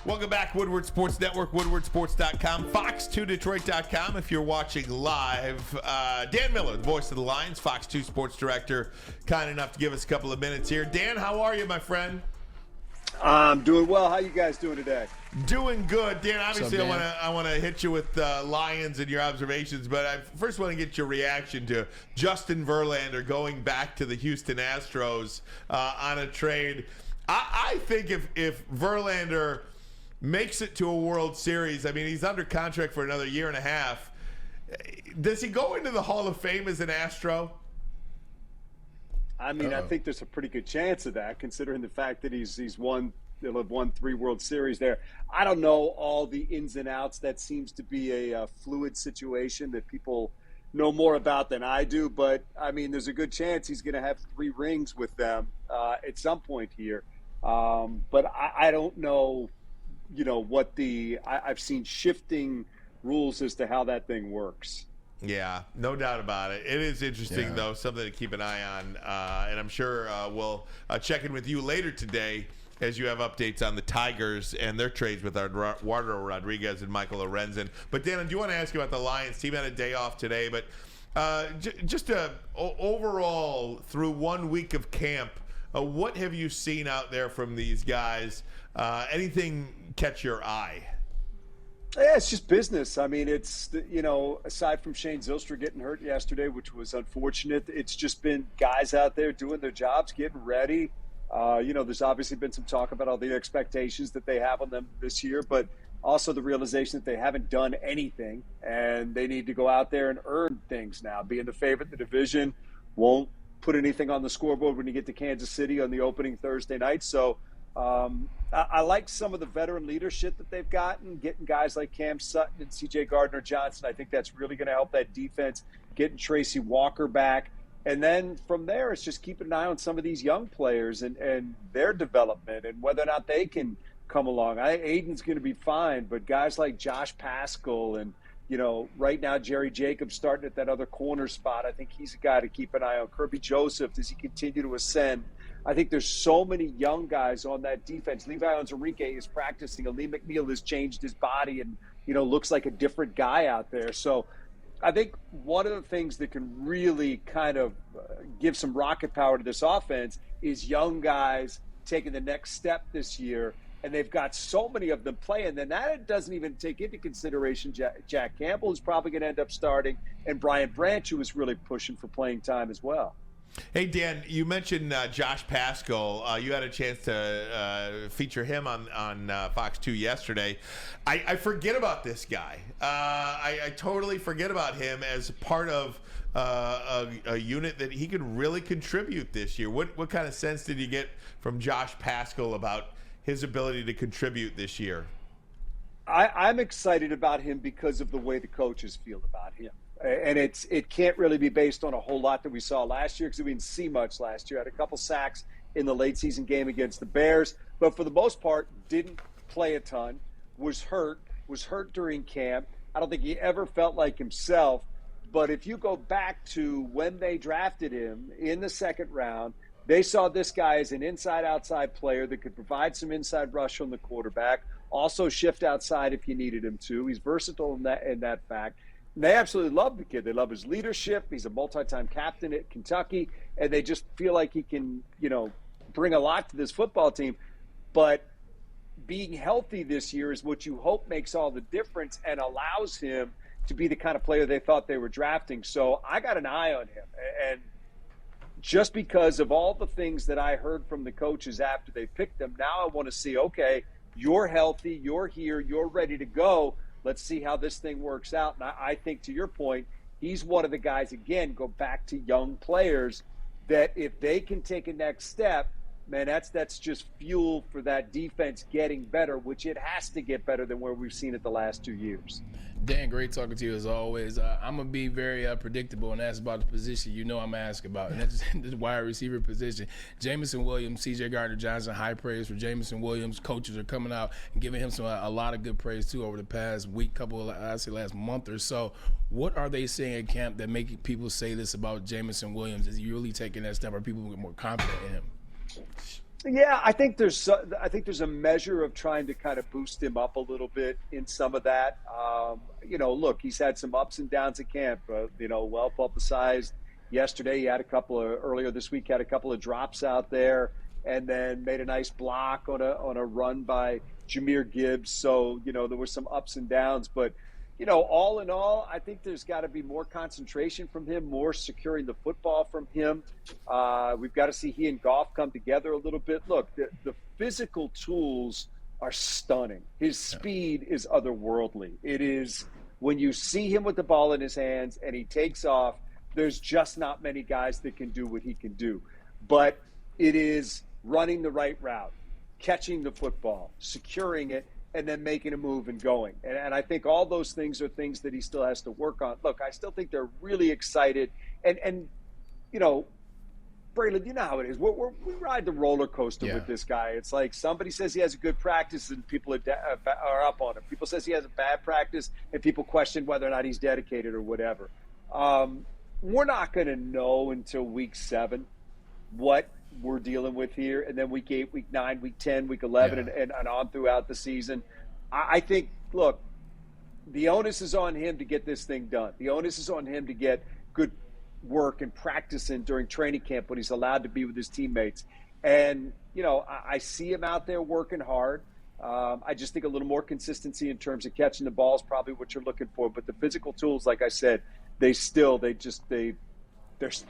Welcome back, Woodward Sports Network, woodwardsports.com, fox2detroit.com if you're watching live. Dan Miller, the voice of the Lions, Fox 2 Sports Director, kind enough to give us a couple of minutes here. Dan, how are you, my friend? I'm doing well. How you guys doing today? Doing good. Dan, obviously What's up, Dan? I want to hit you with Lions and your observations, but I first want to get your reaction to Justin Verlander going back to the Houston Astros on a trade. I think if Verlander makes it to a World Series, I mean, he's under contract for another year and a half. Does he go into the Hall of Fame as an Astro? I mean, I think there's a pretty good chance of that, considering the fact that he'll have won 3 World Series there. I don't know all the ins and outs. That seems to be a fluid situation that people know more about than I do. But, I mean, there's a good chance he's going to have 3 rings with them at some point here. But I don't know, what I've seen shifting rules as to how that thing works. Yeah, no doubt about it. It is interesting, though, something to keep an eye on. And I'm sure we'll check in with you later today as you have updates on the Tigers and their trades with Eduardo Rodriguez and Michael Lorenzen. But, Dan, I do want to ask you about the Lions. Team had a day off today. But just overall, through 1 week of camp, what have you seen out there from these guys? Anything catch your eye? Yeah, it's just business. I mean, it's, aside from Shane Zylstra getting hurt yesterday, which was unfortunate, it's just been guys out there doing their jobs, getting ready. There's obviously been some talk about all the expectations that they have on them this year, but also the realization that they haven't done anything and they need to go out there and earn things now. Being the favorite in the division won't put anything on the scoreboard when you get to Kansas City on the opening Thursday night. So, I like some of the veteran leadership that they've gotten, getting guys like Cam Sutton and C.J. Gardner-Johnson. I think that's really going to help that defense, getting Tracy Walker back. And then from there, it's just keeping an eye on some of these young players and their development and whether or not they can come along. Aiden's going to be fine, but guys like Josh Paschal and, right now Jerry Jacobs starting at that other corner spot, I think he's a guy to keep an eye on. Kirby Joseph, does he continue to ascend? I think there's so many young guys on that defense. Levi Onwuzurike is practicing. Ali McNeil has changed his body and, looks like a different guy out there. So I think one of the things that can really kind of give some rocket power to this offense is young guys taking the next step this year. And they've got so many of them playing. And that doesn't even take into consideration Jack Campbell, who's probably going to end up starting, and Brian Branch, who is really pushing for playing time as well. Hey, Dan, you mentioned Josh Paschal. You had a chance to feature him on Fox 2 yesterday. I forget about this guy. I totally forget about him as part of a unit that he could really contribute this year. What kind of sense did you get from Josh Paschal about his ability to contribute this year? I'm excited about him because of the way the coaches feel about him. And it can't really be based on a whole lot that we saw last year because we didn't see much last year. Had a couple sacks in the late season game against the Bears, but for the most part, didn't play a ton, was hurt during camp. I don't think he ever felt like himself. But if you go back to when they drafted him in the second round, they saw this guy as an inside-outside player that could provide some inside rush on the quarterback, also shift outside if you needed him to. He's versatile in that fact. And they absolutely love the kid. They love his leadership. He's a multi-time captain at Kentucky, and they just feel like he can, bring a lot to this football team. But being healthy this year is what you hope makes all the difference and allows him to be the kind of player they thought they were drafting. So I got an eye on him. And just because of all the things that I heard from the coaches after they picked him, now I want to see, okay, you're healthy, you're here, you're ready to go. Let's see how this thing works out. And I think, to your point, he's one of the guys, again, go back to young players, that if they can take a next step, man, that's just fuel for that defense getting better, which it has to get better than where we've seen it the last 2 years. Dan, great talking to you as always. I'm going to be very predictable and ask about the position I'm going to ask about, and that's the wide receiver position. Jamison Williams, C.J. Gardner-Johnson, high praise for Jamison Williams. Coaches are coming out and giving him a lot of good praise, too, over the past week, last month or so. What are they saying at camp that make people say this about Jamison Williams? Is he really taking that step? Are people more confident in him? Yeah, I think there's a measure of trying to kind of boost him up a little bit in some of that. Look, he's had some ups and downs at camp. Well publicized. Yesterday, he had earlier this week, had a couple of drops out there, and then made a nice block on a run by Jahmyr Gibbs. So there were some ups and downs, but all in all, I think there's got to be more concentration from him, more securing the football from him. We've got to see he and Goff come together a little bit. Look, the physical tools are stunning. His speed is otherworldly. It is, when you see him with the ball in his hands and he takes off, there's just not many guys that can do what he can do. But it is running the right route, catching the football, securing it, and then making a move and going. And I think all those things are things that he still has to work on. Look, I still think they're really excited. And Braylon, you know how it is. We ride the roller coaster with this guy. It's like somebody says he has a good practice and people are up on him. People says he has a bad practice and people question whether or not he's dedicated or whatever. We're not going to know until week 7 what we're dealing with here, and then week 8, week 9, week 10, week 11, and on throughout the season. I think, look, the onus is on him to get this thing done. The onus is on him to get good work and practice in during training camp when he's allowed to be with his teammates. And, I see him out there working hard. I just think a little more consistency in terms of catching the ball is probably what you're looking for. But the physical tools, like I said, there's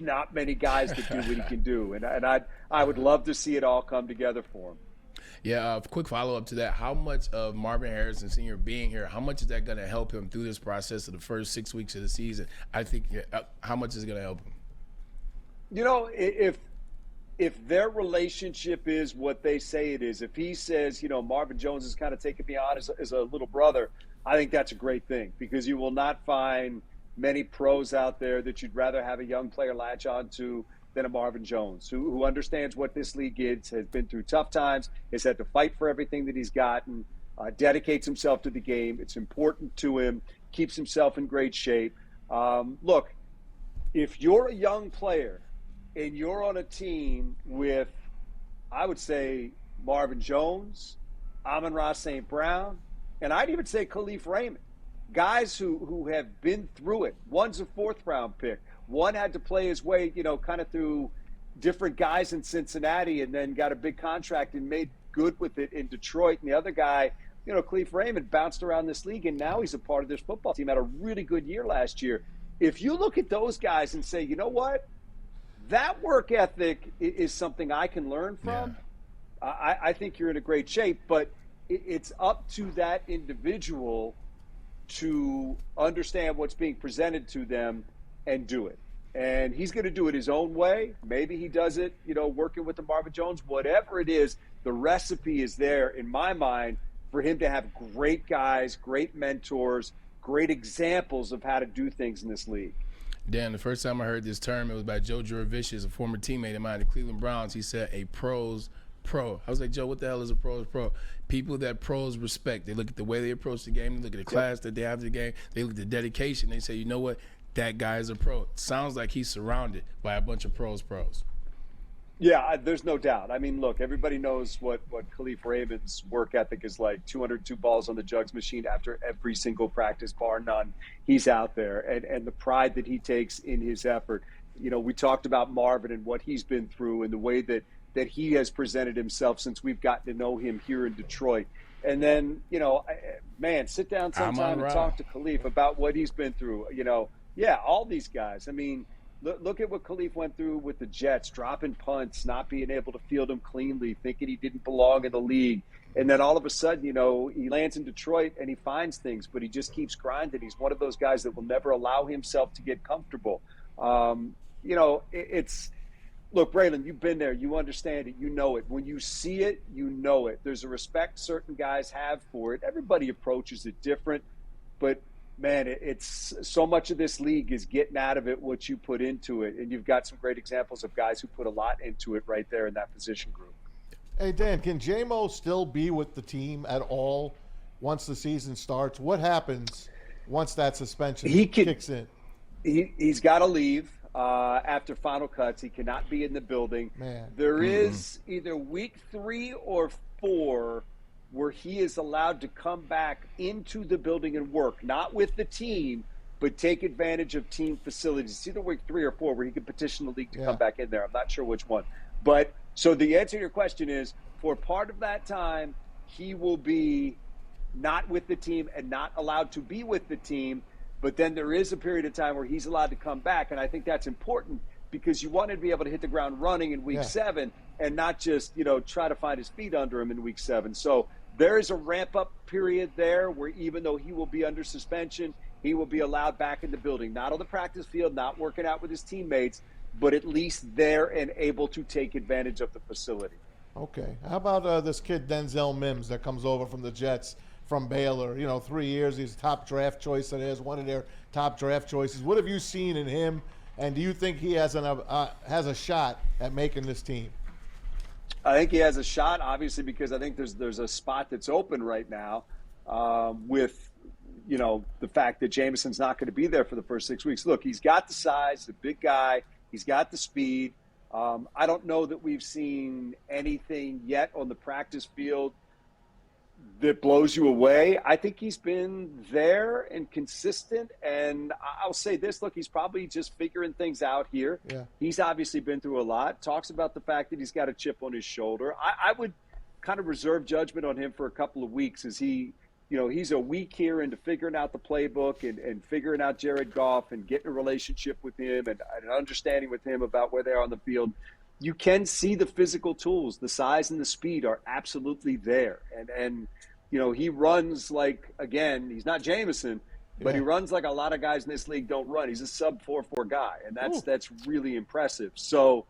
not many guys that do what he can do. And I would love to see it all come together for him. Yeah, quick follow-up to that. How much of Marvin Harrison Sr. being here, how much is that going to help him through this process of the first 6 weeks of the season? I think how much is it going to help him? If their relationship is what they say it is, if he says, Marvin Jones is kind of taking me on as a little brother, I think that's a great thing, because you will not find many pros out there that you'd rather have a young player latch on to than a Marvin Jones, who understands what this league is, has been through tough times, has had to fight for everything that he's gotten, dedicates himself to the game. It's important to him, keeps himself in great shape. Look, if you're a young player and you're on a team with, I would say, Marvin Jones, Amon-Ra St. Brown, and I'd even say Khalif Raymond, guys who have been through it. One's a 4th-round pick. One had to play his way, kind of through different guys in Cincinnati and then got a big contract and made good with it in Detroit. And the other guy, Khalif Raymond, bounced around this league, and now he's a part of this football team. Had a really good year last year. If you look at those guys and say, you know what, that work ethic is something I can learn from, I think you're in a great shape. But it's up to that individual to understand what's being presented to them and do it. And he's going to do it his own way. Maybe he does it, working with the Marvin Jones. Whatever it is, the recipe is there, in my mind, for him to have great guys, great mentors, great examples of how to do things in this league. Dan, the first time I heard this term, it was by Joe Jurevicius, a former teammate of mine, the Cleveland Browns. He said, a pro's pro. I was like, Joe, what the hell is a pro's pro? People that pros respect. They look at the way they approach the game. They look at the class that they have the game. They look at the dedication. They say, you know what? That guy is a pro. It sounds like he's surrounded by a bunch of pros. Yeah, there's no doubt. I mean, look, everybody knows what Khalif Raymond's work ethic is like. 202 balls on the jugs machine after every single practice, bar none. He's out there. And the pride that he takes in his effort. We talked about Marvin and what he's been through and the way that he has presented himself since we've gotten to know him here in Detroit. And then, sit down sometime and talk to Khalif about what he's been through. All these guys. I mean, look at what Khalif went through with the Jets, dropping punts, not being able to field them cleanly, thinking he didn't belong in the league. And then all of a sudden, he lands in Detroit and he finds things, but he just keeps grinding. He's one of those guys that will never allow himself to get comfortable. Look, Braylon, you've been there. You understand it. You know it. When you see it, you know it. There's a respect certain guys have for it. Everybody approaches it different. But, man, it's so much of this league is getting out of it what you put into it. And you've got some great examples of guys who put a lot into it right there in that position group. Hey, Dan, can J-Mo still be with the team at all once the season starts? What happens once that suspension kicks in? He's got to leave. after final cuts. He cannot be in the building. Man. There is either week 3 or 4 where he is allowed to come back into the building and work, not with the team, but take advantage of team facilities. It's either week 3 or 4 where he can petition the league to come back in there. I'm not sure which one. But so the answer to your question is, for part of that time, he will be not with the team and not allowed to be with the team. But then there is a period of time where he's allowed to come back. And I think that's important because you want him to be able to hit the ground running in week 7 and not just, try to find his feet under him in week 7. So there is a ramp-up period there where even though he will be under suspension, he will be allowed back in the building, not on the practice field, not working out with his teammates, but at least there and able to take advantage of the facility. Okay. How about this kid Denzel Mims that comes over from the Jets from Baylor? 3 years, he's a top draft choice. That is one of their top draft choices. What have you seen in him, and do you think he has a shot at making this team? I think he has a shot, obviously, because I think there's a spot that's open right now with, the fact that Jameson's not going to be there for the first 6 weeks. Look, he's got the size, the big guy. He's got the speed. I don't know that we've seen anything yet on the practice field that blows you away. I think he's been there and consistent. And I'll say this, look, he's probably just figuring things out here. Yeah. He's obviously been through a lot, talks about the fact that he's got a chip on his shoulder. I would kind of reserve judgment on him for a couple of weeks as he's a week here into figuring out the playbook and figuring out Jared Goff and getting a relationship with him and an understanding with him about where they are on the field. You can see the physical tools, the size and the speed are absolutely there. And he runs like, again, he's not Jameson, but he runs like a lot of guys in this league don't run. He's a sub 4.4 guy, and that's really impressive. So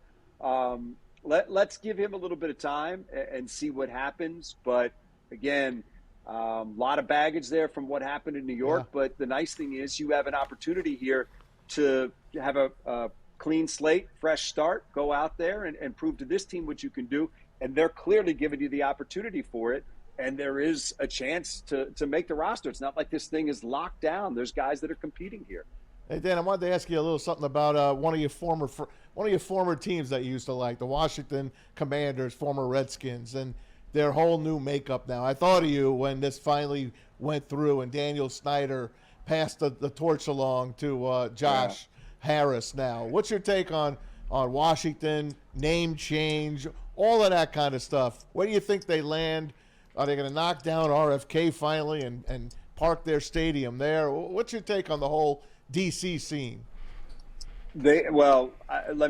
let's give him a little bit of time and see what happens. But again, a lot of baggage there from what happened in New York. Yeah. But the nice thing is you have an opportunity here to have a clean slate, fresh start, go out there and prove to this team what you can do. And they're clearly giving you the opportunity for it. And there is a chance to make the roster. It's not like this thing is locked down. There's guys that are competing here. Hey, Dan, I wanted to ask you a little something about one of your former teams that you used to like, the Washington Commanders, former Redskins, and their whole new makeup now. I thought of you when this finally went through and Daniel Snyder passed the torch along to Josh Harris now. What's your take on Washington, name change, all of that kind of stuff? Where do you think they land? Are they going to knock down RFK finally and park their stadium there? What's your take on the whole D.C. scene? Let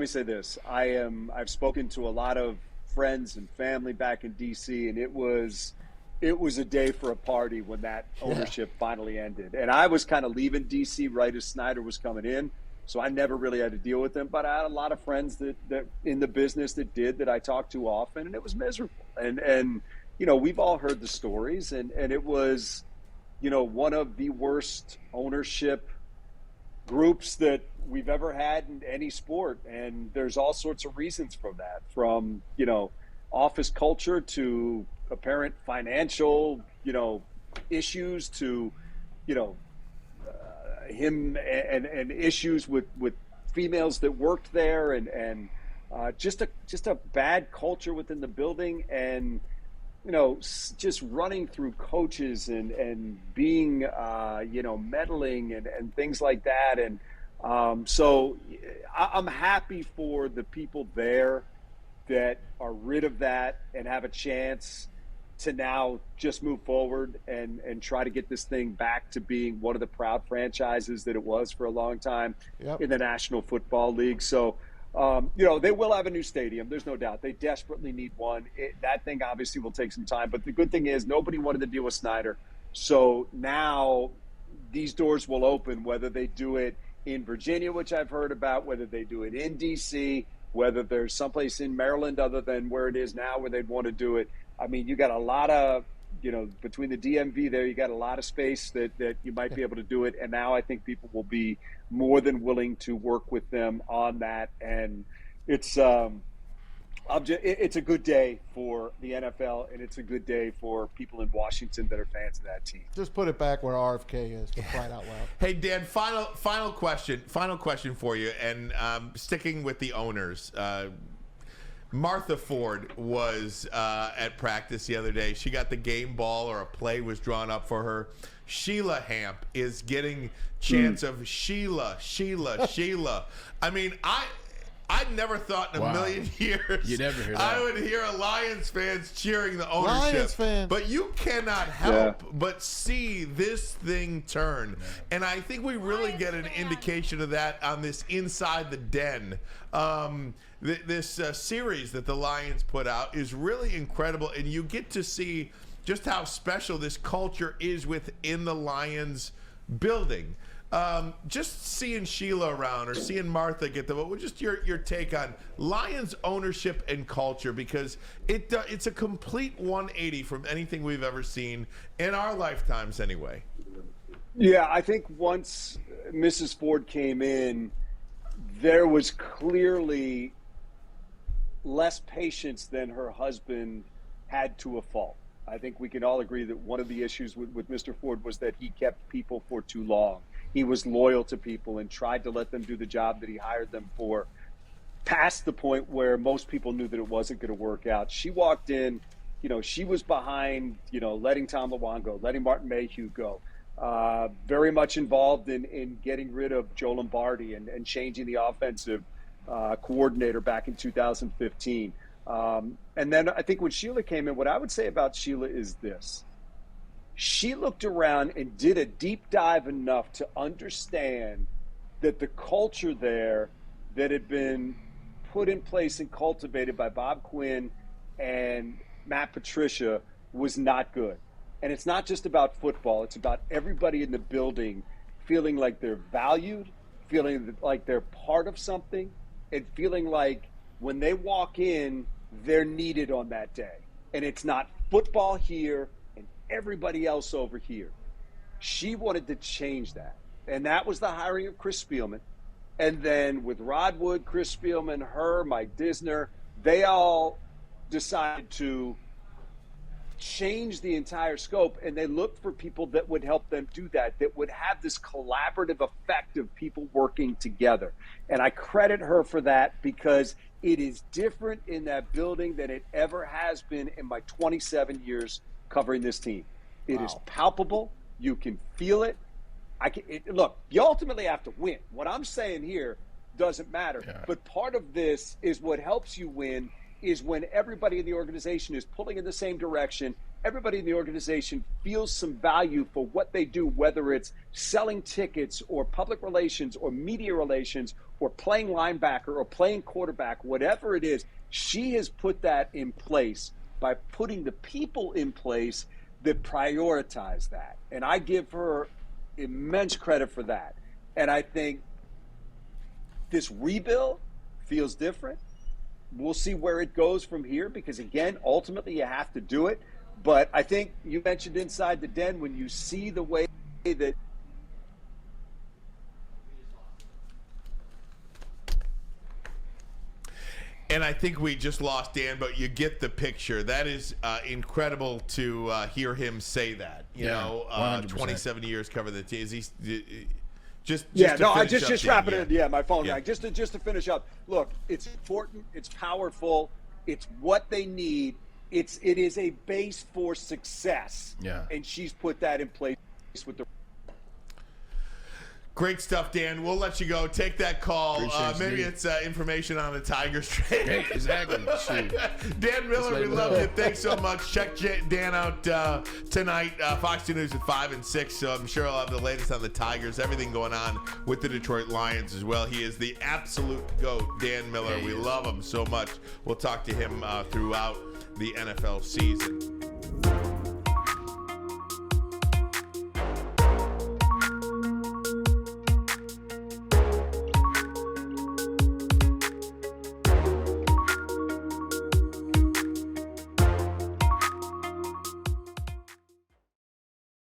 me say this. I've spoken to a lot of friends and family back in D.C., and it was a day for a party when that ownership finally ended. And I was kind of leaving D.C. right as Snyder was coming in, so I never really had to deal with him. But I had a lot of friends that in the business that I talked to often, and it was miserable. And we've all heard the stories, and it was, one of the worst ownership groups that we've ever had in any sport. And there's all sorts of reasons for that, from, office culture to apparent financial, issues to, him and issues with females that worked there and just a bad culture within the building. And, just running through coaches and being, meddling and things like that. And so I'm happy for the people there that are rid of that and have a chance to now just move forward and try to get this thing back to being one of the proud franchises that it was for a long time in the National Football League. So, they will have a new stadium. There's no doubt. They desperately need one. That thing obviously will take some time. But the good thing is nobody wanted to deal with Snyder. So now these doors will open, whether they do it in Virginia, which I've heard about, whether they do it in D.C., whether there's someplace in Maryland other than where it is now where they'd want to do it. I mean, you got a lot of, between the DMV there, you got a lot of space that you might be able to do it. And now I think people will be more than willing to work with them on that. And it's It's a good day for the NFL, and it's a good day for people in Washington that are fans of that team. Just put it back where RFK is, for crying out loud. Hey, Dan, final question for you, and sticking with the owners. Martha Ford was at practice the other day. She got the game ball, or a play was drawn up for her. Sheila Hamp is getting chants of Sheila. I mean, I never thought in a million years You'd ever hear that. I would hear a Lions fans cheering the ownership. Lions fans. But you cannot help but see this thing turn. And I think we really get an indication of that on this Inside the Den. This series that the Lions put out is really incredible, and you get to see just how special this culture is within the Lions building. Just seeing Sheila around, or seeing Martha get just your take on Lions ownership and culture, because it's a complete 180 from anything we've ever seen in our lifetimes anyway. Yeah, I think once Mrs. Ford came in, there was clearly less patience than her husband had to a fault. I think we can all agree that one of the issues with Mr. Ford was that he kept people for too long. He was loyal to people and tried to let them do the job that he hired them for, past the point where most people knew that it wasn't going to work out. She walked in, she was behind, letting Tom LeWan go, letting Martin Mayhew go, very much involved in getting rid of Joe Lombardi and changing the offensive coordinator back in 2015. And then I think when Sheila came in, what I would say about Sheila is this. She looked around and did a deep dive enough to understand that the culture there that had been put in place and cultivated by Bob Quinn and Matt Patricia was not good. And it's not just about football. It's about everybody in the building feeling like they're valued, feeling like they're part of something, and feeling like when they walk in, they're needed on that day. And it's not football here and everybody else over here. She wanted to change that. And that was the hiring of Chris Spielman. And then with Rod Wood, Chris Spielman, her, Mike Disner, they all decided to change the entire scope, and they looked for people that would help them do that would have this collaborative effect of people working together. And I credit her for that, because it is different in that building than it ever has been in my 27 years covering this team. It is palpable. You can feel it. Look, you ultimately have to win. What I'm saying here doesn't matter. Yeah. But part of this is what helps you win is when everybody in the organization is pulling in the same direction. Everybody in the organization feels some value for what they do, whether it's selling tickets or public relations or media relations or playing linebacker or playing quarterback, whatever it is. She has put that in place by putting the people in place that prioritize that. And I give her immense credit for that. And I think this rebuild feels different. We'll see where it goes from here, because, again, ultimately you have to do it. But I think you mentioned Inside the Den, when you see the way that – and I think we just lost Dan, but you get the picture. That is incredible to hear him say that. You know, 27 years covering the team. Just wrapping it. Yeah, my phone rang. Just to finish up. Look, it's important. It's powerful. It's what they need. It is a base for success. Yeah, and she's put that in place with the. Great stuff, Dan. We'll let you go. Take that call. Maybe it's information on the Tigers trade. Hey, exactly. Dan Miller, we love you. Thanks so much. Check Dan out tonight. Fox 2 News at 5 and 6. So I'm sure I'll have the latest on the Tigers. Everything going on with the Detroit Lions as well. He is the absolute GOAT, Dan Miller. We love him so much. We'll talk to him throughout the NFL season.